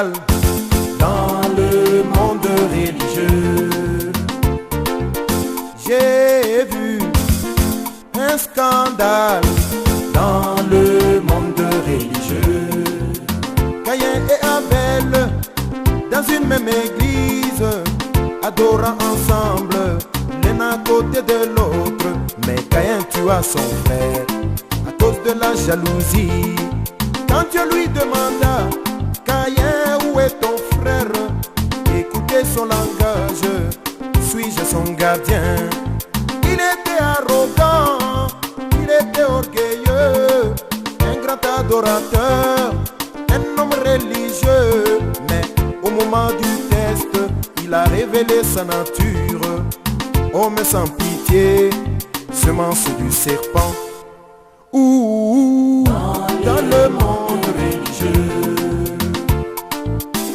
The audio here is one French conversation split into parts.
scandale dans le monde religieux. J'ai vu un scandale dans le monde religieux. Caïn et Abel dans une même église, adorant ensemble l'un à côté de l'autre. Mais Caïn tua son frère à cause de la jalousie. Quand Dieu lui demanda: Caïn, où est ton frère? Écoutez son langage: suis-je son gardien? Il était arrogant, il était orgueilleux, un grand adorateur, un homme religieux. Mais au moment du test, il a révélé sa nature. Homme sans pitié, semence du serpent. Ouh, dans le monde religieux.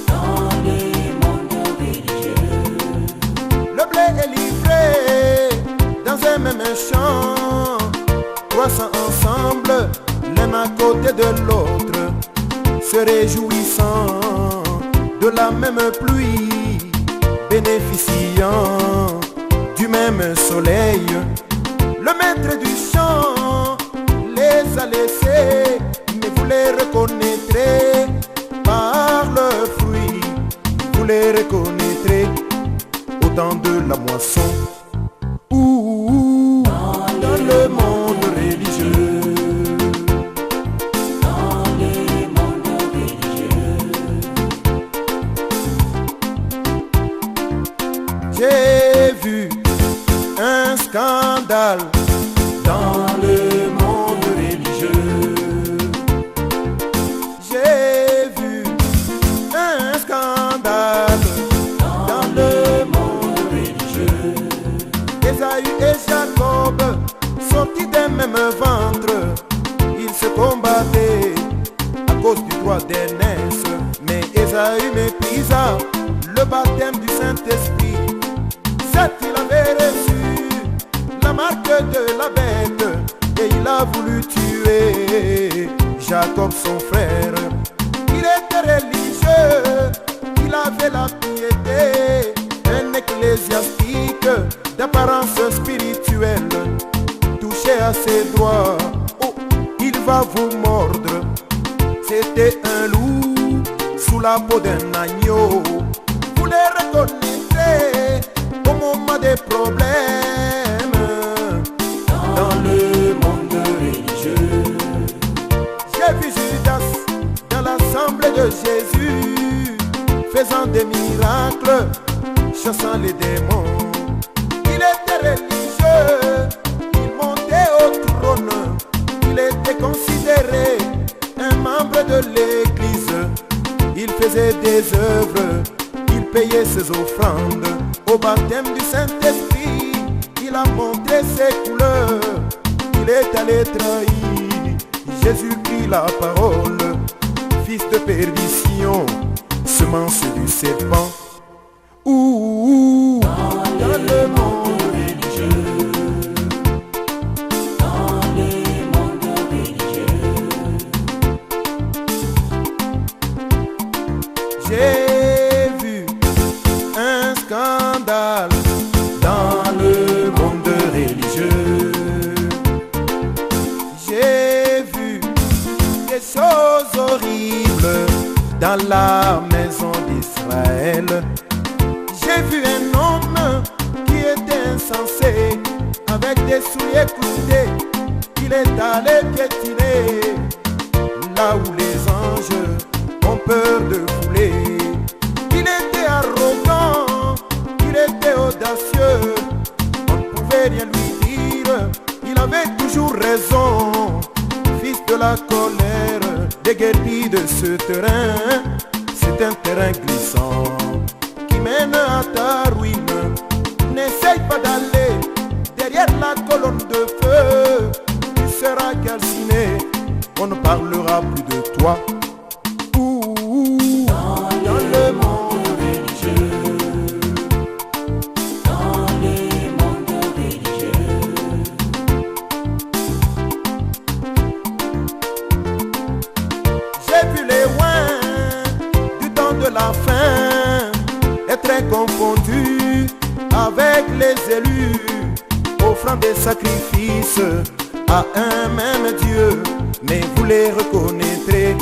Dans le monde religieux. Le blé est livré dans un même champ, croissant ensemble l'un à côté de l'autre, se réjouissant de la même pluie, bénéficiant du même soleil. Le maître du champ les a laissés, mais vous les reconnaîtrez par leurs fruits. Vous les reconnaîtrez au temps de la moisson. Ouh, dans le monde religieux. Dans le monde religieux. J'ai vu un scandale dans le monde religieux. J'ai vu un scandale dans le monde religieux. Ésaü et Jacob, sortis d'un même ventre, ils se combattaient à cause du droit d'aînesse. Mais Ésaü méprisa le baptême du Saint-Esprit. Certes, il avait reçu la marque de la bête et il a voulu tuer Jacob son frère. Il était religieux, il avait la piété, un ecclésiastique d'apparence spirituelle. Touché à ses droits, oh, il va vous mordre. C'était un loup sous la peau d'un agneau. Vous les reconnaîtrez au moment des problèmes dans le monde religieux. J'ai vu Judas dans l'assemblée de Jésus, faisant des miracles, chassant les démons. Il était religieux, il montait au trône, il était considéré un membre de l'église. Il faisait des œuvres, il payait ses offrandes. Au baptême du Saint-Esprit, il a montré ses couleurs. Il est allé trahir Jésus prit la parole. Fils de perdition, semence du serpent. Ouh, dans le monde religieux. Dans le monde religieux. J'ai vu un scandale dans le monde religieux. J'ai vu des choses horribles dans la maison d'Israël. J'ai vu un homme qui était insensé, avec des souliers cloutés. Il est allé piétiner là où les anges ont peur de fouler. Il était arrogant, il était audacieux, on ne pouvait rien lui dire, il avait toujours raison. Fils de la colère, déguerpi de ce terrain, c'est un terrain glissant qui mène à ta ruine. N'essaye pas d'aller derrière la colonne de feu, tu seras calciné, on ne parlera plus de toi. Dans le monde religieux. Dans le monde religieux. J'ai vu les oins du temps de fin est très confondue avec les élus, offrant des sacrifices à un même Dieu, mais vous les reconnaîtrez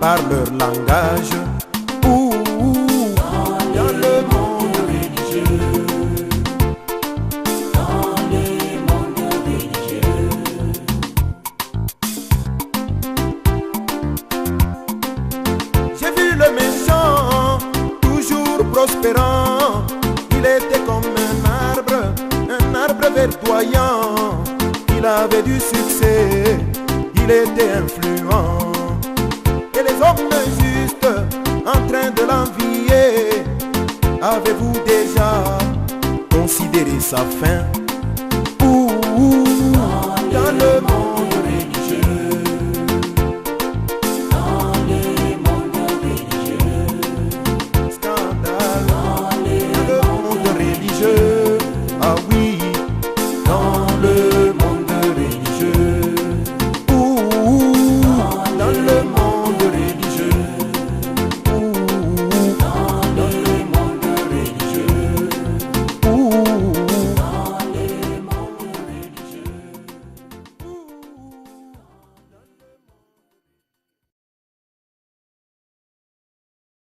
par leur langage. Dans le monde religieux, dans les mondes religieux, j'ai vu le méchant toujours prospérant. Il était comme un arbre verdoyant. Il avait du succès, il était influent. Et les hommes justes en train de l'envier. Avez-vous déjà considéré sa fin? Dans le monde